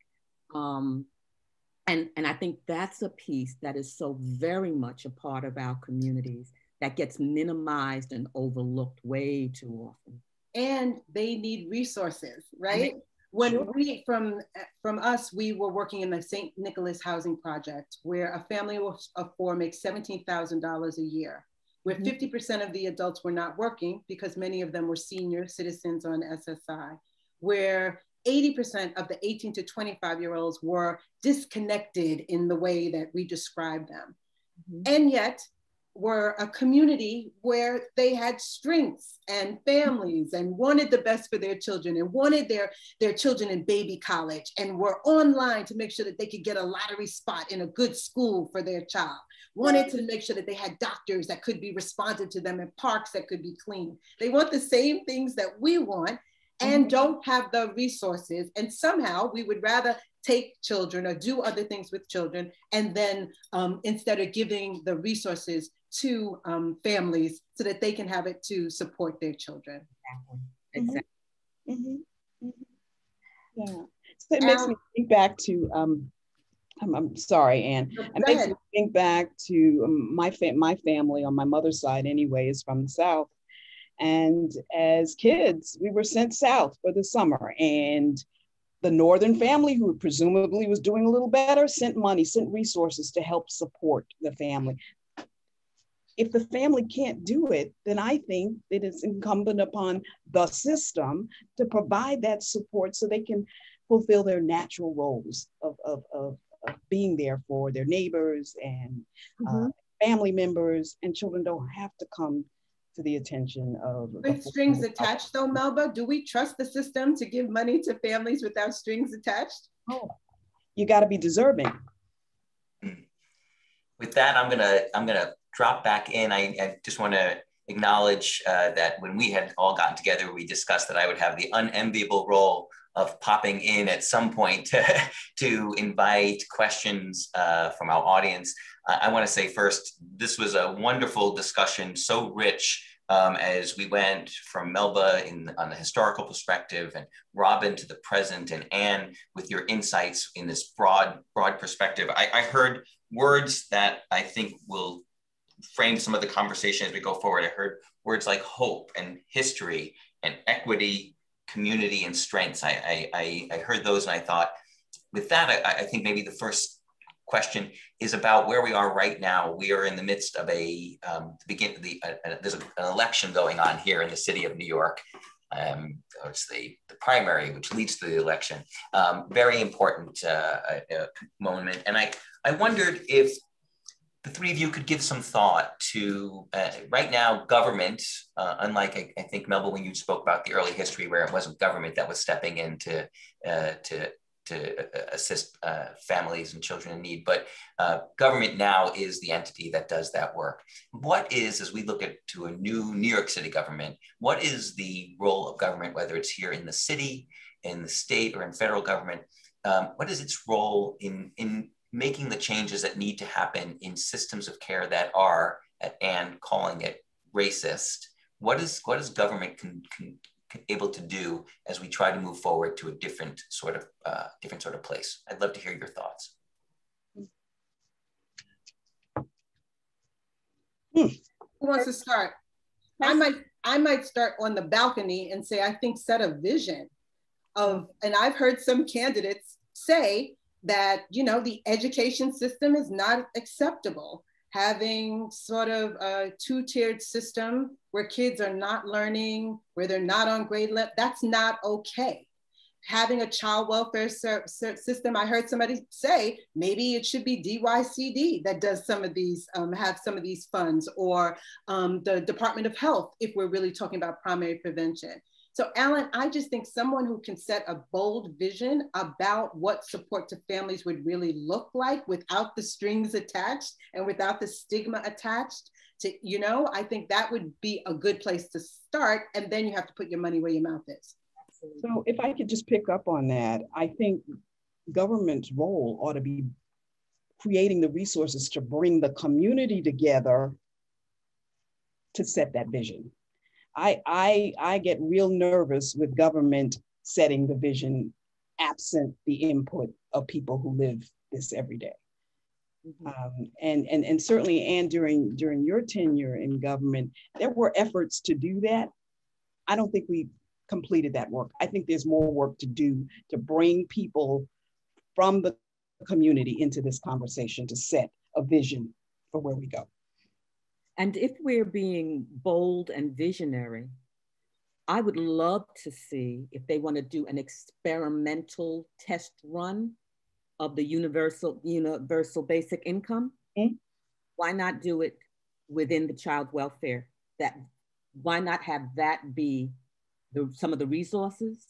And I think that's a piece that is so very much a part of our communities that gets minimized and overlooked way too often. And they need resources, right? When we, from us, we were working in the St. Nicholas Housing Project, where a family of four makes $17,000 a year, where 50% of the adults were not working because many of them were senior citizens on SSI, where 80% of the 18 to 25-year-olds were disconnected in the way that we describe them. And yet, were a community where they had strengths and families and wanted the best for their children and wanted their children in baby college and were online to make sure that they could get a lottery spot in a good school for their child, wanted to make sure that they had doctors that could be responsive to them and parks that could be clean. They want the same things that we want and don't have the resources. And somehow we would rather take children or do other things with children, and then instead of giving the resources to families so that they can have it to support their children. Exactly. Yeah. So it makes me think back to, I'm sorry, Anne. It makes me think back to my family on my mother's side anyway is from the South. And as kids, we were sent south for the summer, and the northern family, who presumably was doing a little better, sent money, sent resources to help support the family. If the family can't do it, then I think it is incumbent upon the system to provide that support so they can fulfill their natural roles of being there for their neighbors and family members, and children don't have to come to the attention of. With strings attached though, Melba, do we trust the system to give money to families without strings attached? Oh, you got to be deserving. With that, I'm gonna drop back in. I just want to acknowledge that when we had all gotten together, we discussed that I would have the unenviable role of popping in at some point to invite questions from our audience. I want to say first, this was a wonderful discussion, so rich as we went from Melba on the historical perspective, and Robyn to the present, and Anne with your insights in this broad perspective. I heard words that I think will frame some of the conversation as we go forward. I heard words like hope and history and equity, community, and strengths. I heard those, and I thought, with that, I think maybe the first question is about where we are right now. We are in the midst of there's an election going on here in the city of New York. It's the primary, which leads to the election. Very important moment. And I wondered if the three of you could give some thought to, right now, government, unlike I think, Melba, when you spoke about the early history where it wasn't government that was stepping in to assist families and children in need, but government now is the entity that does that work. What is, as we look to a new New York City government, what is the role of government, whether it's here in the city, in the state, or in federal government? What is its role in making the changes that need to happen in systems of care that are, and calling it racist? What is government able to do as we try to move forward to a different sort of place? I'd love to hear your thoughts. Who wants to start? I might start on the balcony and say, I think set a vision of, and I've heard some candidates say that, you know, the education system is not acceptable. Having sort of a two-tiered system where kids are not learning, where they're not on grade level, that's not okay. Having a child welfare system, I heard somebody say, maybe it should be DYCD that does some of these, have some of these funds, or the Department of Health, if we're really talking about primary prevention. So Alan, I just think someone who can set a bold vision about what support to families would really look like without the strings attached and without the stigma attached to, you know, I think that would be a good place to start. And then you have to put your money where your mouth is. So if I could just pick up on that, I think government's role ought to be creating the resources to bring the community together to set that vision. I get real nervous with government setting the vision absent the input of people who live this every day. And certainly, Anne, during your tenure in government, there were efforts to do that. I don't think we completed that work. I think there's more work to do to bring people from the community into this conversation to set a vision for where we go. And if we're being bold and visionary, I would love to see if they want to do an experimental test run of the universal basic income. Mm-hmm. Why not do it within the child welfare? Why not have that be some of the resources,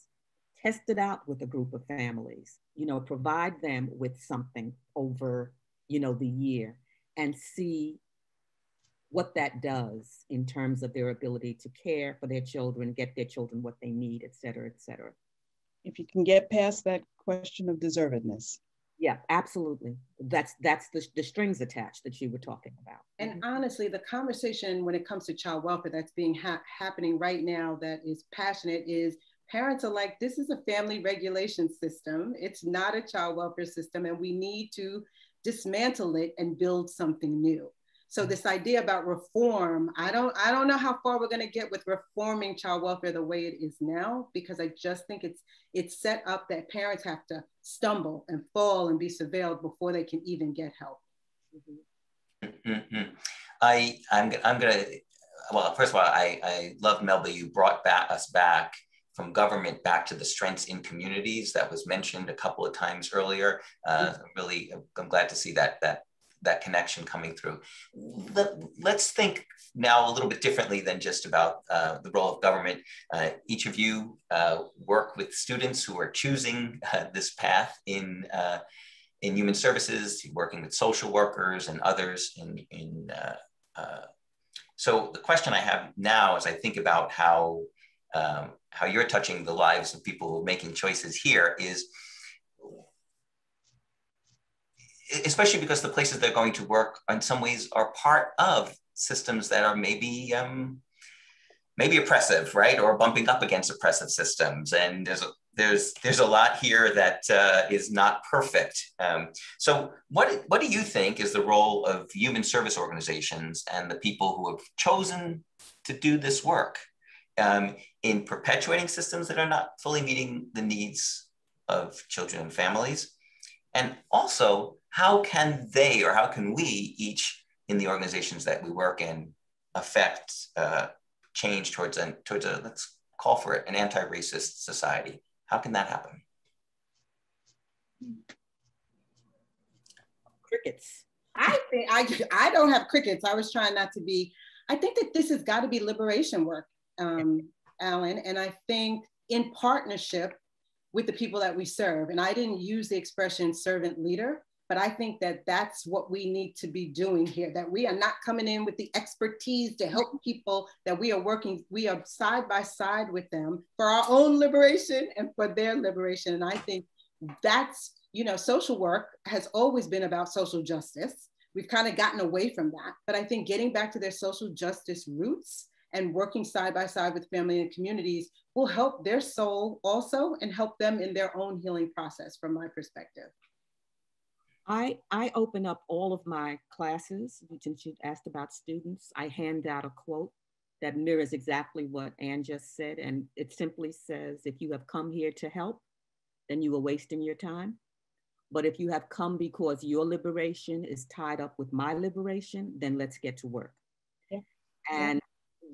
test it out with a group of families, you know, provide them with something over, you know, the year, and see what that does in terms of their ability to care for their children, get their children what they need, et cetera, et cetera. If you can get past that question of deservedness. Yeah, absolutely. That's the strings attached that you were talking about. And honestly, the conversation when it comes to child welfare that's being happening right now that is passionate is parents are like, this is a family regulation system. It's not a child welfare system, and we need to dismantle it and build something new. So this idea about reform, I don't know how far we're going to get with reforming child welfare the way it is now, because I just think it's set up that parents have to stumble and fall and be surveilled before they can even get help. Mm-hmm. I'm gonna, well, first of all, I love, Melba, you brought us back from government back to the strengths in communities that was mentioned a couple of times earlier. Really, I'm glad to see that connection coming through. Let's think now a little bit differently than just about the role of government. Each of you work with students who are choosing this path in human services, working with social workers and others. So the question I have now, as I think about how you're touching the lives of people making choices here, is, especially because the places they're going to work in some ways are part of systems that are maybe oppressive, right? Or bumping up against oppressive systems. And there's a lot here that is not perfect. So what do you think is the role of human service organizations and the people who have chosen to do this work in perpetuating systems that are not fully meeting the needs of children and families? And also, how can they, or how can we each in the organizations that we work in, affect change towards a, let's call for it, an anti-racist society? How can that happen? Crickets. I think I don't have crickets. I was trying not to be. I think that this has got to be liberation work, Alan. And I think in partnership with the people that we serve. And I didn't use the expression servant leader, but I think that that's what we need to be doing here, that we are not coming in with the expertise to help people, that we are side by side with them for our own liberation and for their liberation. And I think that's, you know, social work has always been about social justice. We've kind of gotten away from that, but I think getting back to their social justice roots and working side by side with family and communities will help their soul also and help them in their own healing process, from my perspective. I open up all of my classes, since you asked about students, I hand out a quote that mirrors exactly what Anne just said. And it simply says, if you have come here to help, then you are wasting your time. But if you have come because your liberation is tied up with my liberation, then let's get to work. Yeah. And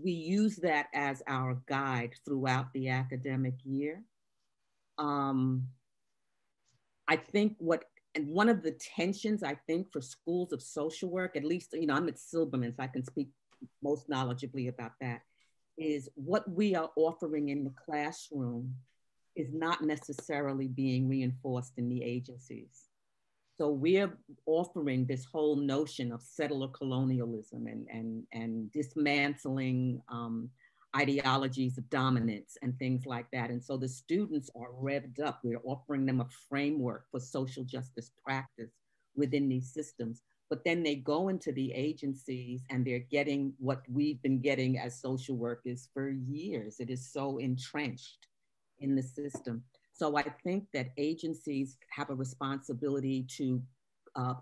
we use that as our guide throughout the academic year. I think and one of the tensions, I think, for schools of social work, at least, you know, I'm at Silberman, so I can speak most knowledgeably about that, is what we are offering in the classroom is not necessarily being reinforced in the agencies. So we're offering this whole notion of settler colonialism and dismantling ideologies of dominance and things like that. And so the students are revved up. We're offering them a framework for social justice practice within these systems. But then they go into the agencies and they're getting what we've been getting as social workers for years. It is so entrenched in the system. So I think that agencies have a responsibility to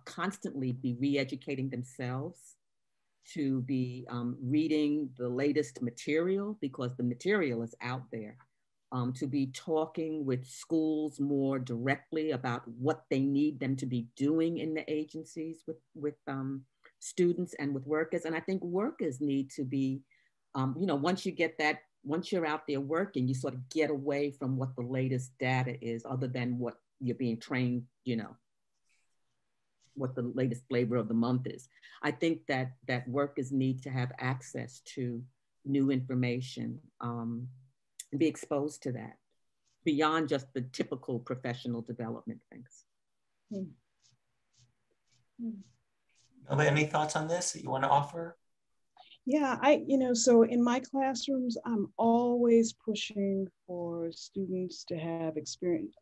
constantly be re-educating themselves, to be reading the latest material because the material is out there, to be talking with schools more directly about what they need them to be doing in the agencies with students and with workers. And I think workers need to be, you know, once you're out there working, you sort of get away from what the latest data is, other than what you're being trained, you know, what the latest flavor of the month is. I think that workers need to have access to new information and be exposed to that beyond just the typical professional development things. Melba, any thoughts on this that you want to offer? Yeah, so in my classrooms, I'm always pushing for students to have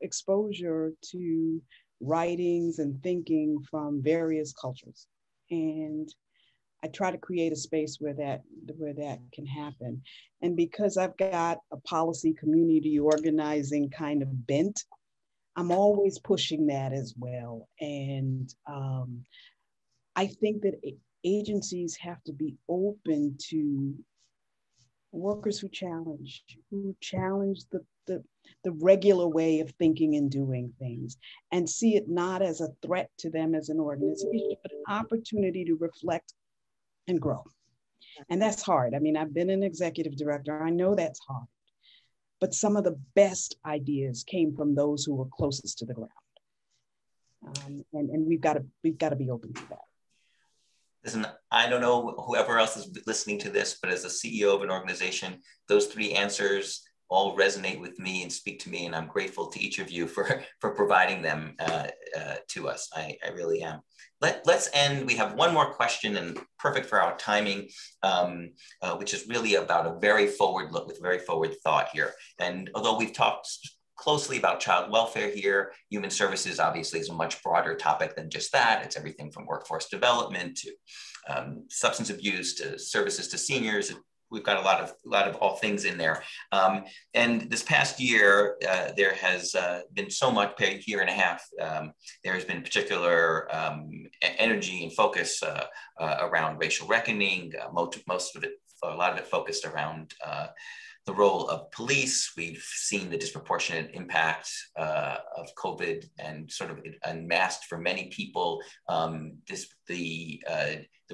exposure to writings and thinking from various cultures. And I try to create a space where that can happen. And because I've got a policy community organizing kind of bent, I'm always pushing that as well. And I think that agencies have to be open to workers who challenge the regular way of thinking and doing things, and see it not as a threat to them as an organization, but an opportunity to reflect and grow. And that's hard. I mean, I've been an executive director. I know that's hard. But some of the best ideas came from those who were closest to the ground. And we've got to be open to that. Listen, I don't know whoever else is listening to this, but as a CEO of an organization, those three answers all resonate with me and speak to me, and I'm grateful to each of you for providing them to us. I really am. Let's end. We have one more question, and perfect for our timing, which is really about a very forward look with very forward thought here. And although we've talked closely about child welfare here, human services obviously is a much broader topic than just that. It's everything from workforce development to substance abuse to services to seniors. We've got a lot of all things in there. And this past year, there has been so much, year and a half, there has been particular energy and focus around racial reckoning. Most of it, a lot of it focused around the role of police. We've seen the disproportionate impact of COVID and sort of unmasked for many people the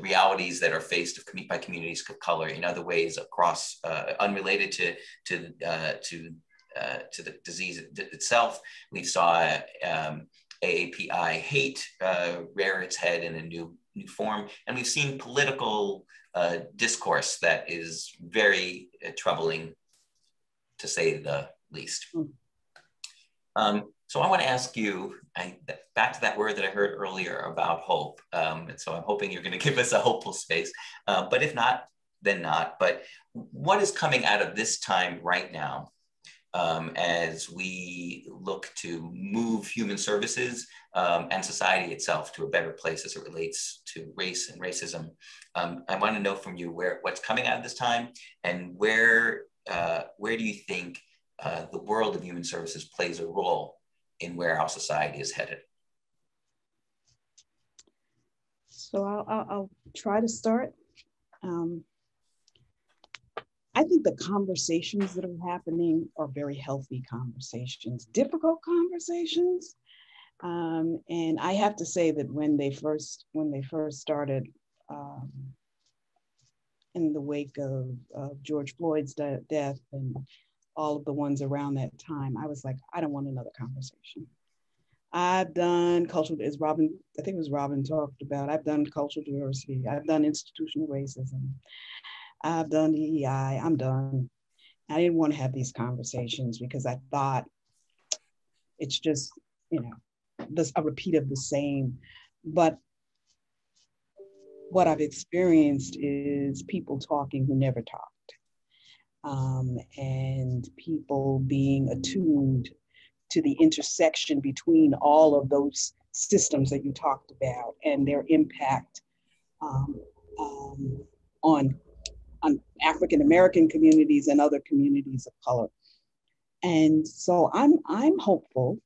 realities that are faced by communities of color in other ways across, unrelated to the disease itself. We saw AAPI hate rear its head in a new form, and we've seen political discourse that is very troubling, to say the least. So I want to ask you, back to that word that I heard earlier about hope. And so I'm hoping you're going to give us a hopeful space, but if not, then not. But what is coming out of this time right now as we look to move human services and society itself to a better place as it relates to race and racism? I want to know from you what's coming out of this time, and where do you think the world of human services plays a role in where our society is headed? So I'll try to start. I think the conversations that are happening are very healthy conversations, difficult conversations, And I have to say that when they first started, in the wake of George Floyd's death and all of the ones around that time, I was like, I don't want another conversation. I've done cultural, as Robyn, I think it was Robyn talked about, I've done cultural diversity, I've done institutional racism, I've done DEI, I'm done. I didn't want to have these conversations because I thought it's just, you know, a repeat of the same. But what I've experienced is people talking who never talked, and people being attuned to the intersection between all of those systems that you talked about and their impact on African-American communities and other communities of color. And so I'm hopeful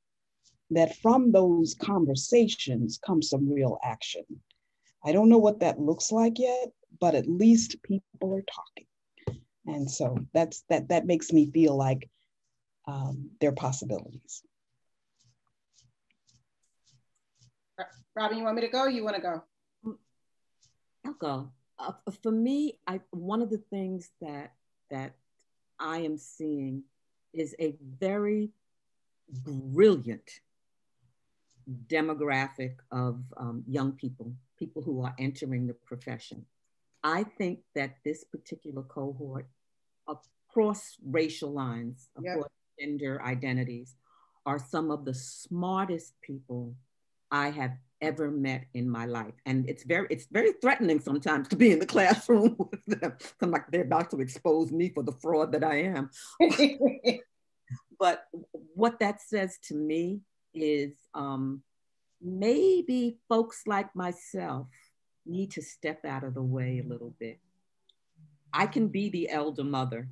that from those conversations comes some real action. I don't know what that looks like yet, but at least people are talking. And so that makes me feel like there are possibilities. Robyn, you want me to go or you want to go? I'll go. For me, one of the things that I am seeing is a very brilliant demographic of young people who are entering the profession. I think that this particular cohort, across racial lines, across gender identities, are some of the smartest people I have ever met in my life. And it's very threatening sometimes to be in the classroom with them. I'm like, they're about to expose me for the fraud that I am. But what that says to me is maybe folks like myself need to step out of the way a little bit. I can be the elder mother.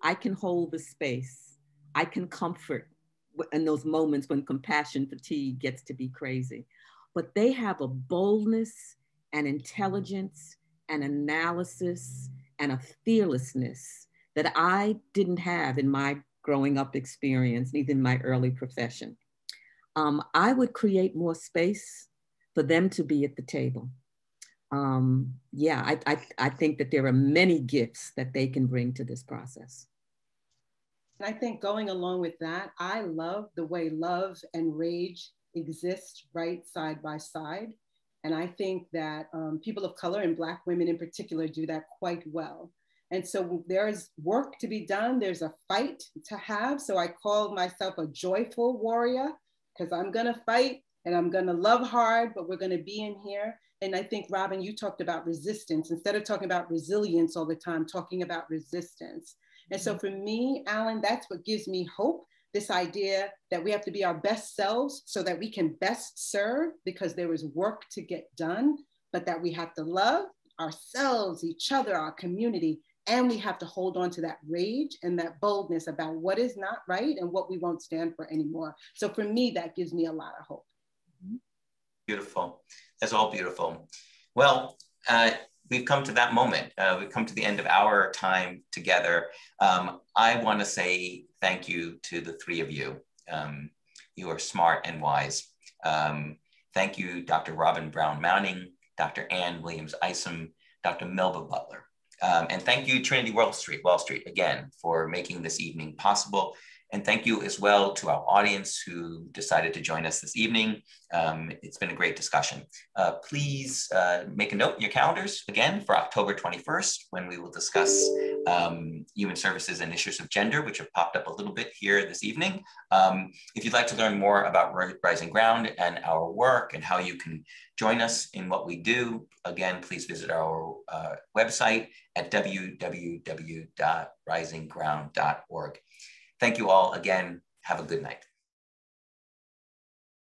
I can hold the space. I can comfort in those moments when compassion fatigue gets to be crazy. But they have a boldness and intelligence and analysis and a fearlessness that I didn't have in my growing up experience, neither in my early profession. I would create more space for them to be at the table. I think that there are many gifts that they can bring to this process. And I think going along with that, I love the way love and rage exist right side by side. And I think that people of color and Black women in particular do that quite well. And so there's work to be done. There's a fight to have. So I call myself a joyful warrior because I'm gonna fight and I'm gonna love hard, but we're gonna be in here. And I think, Robyn, you talked about resistance. Instead of talking about resilience all the time, talking about resistance. And so for me, Alan, that's what gives me hope, this idea that we have to be our best selves so that we can best serve, because there is work to get done, but that we have to love ourselves, each other, our community, and we have to hold on to that rage and that boldness about what is not right and what we won't stand for anymore. So for me, that gives me a lot of hope. Beautiful. That's all beautiful. Well, we've come to that moment. We've come to the end of our time together. I want to say thank you to the three of you. You are smart and wise. Thank you, Dr. Robyn Brown-Manning, Dr. Ann Williams-Isom, Dr. Melba Butler. And thank you, Trinity Wall Street, again, for making this evening possible. And thank you as well to our audience who decided to join us this evening. It's been a great discussion. Please make a note in your calendars again for October 21st, when we will discuss human services and issues of gender, which have popped up a little bit here this evening. If you'd like to learn more about Rising Ground and our work and how you can join us in what we do, again, please visit our website at www.risingground.org. Thank you all again. Have a good night.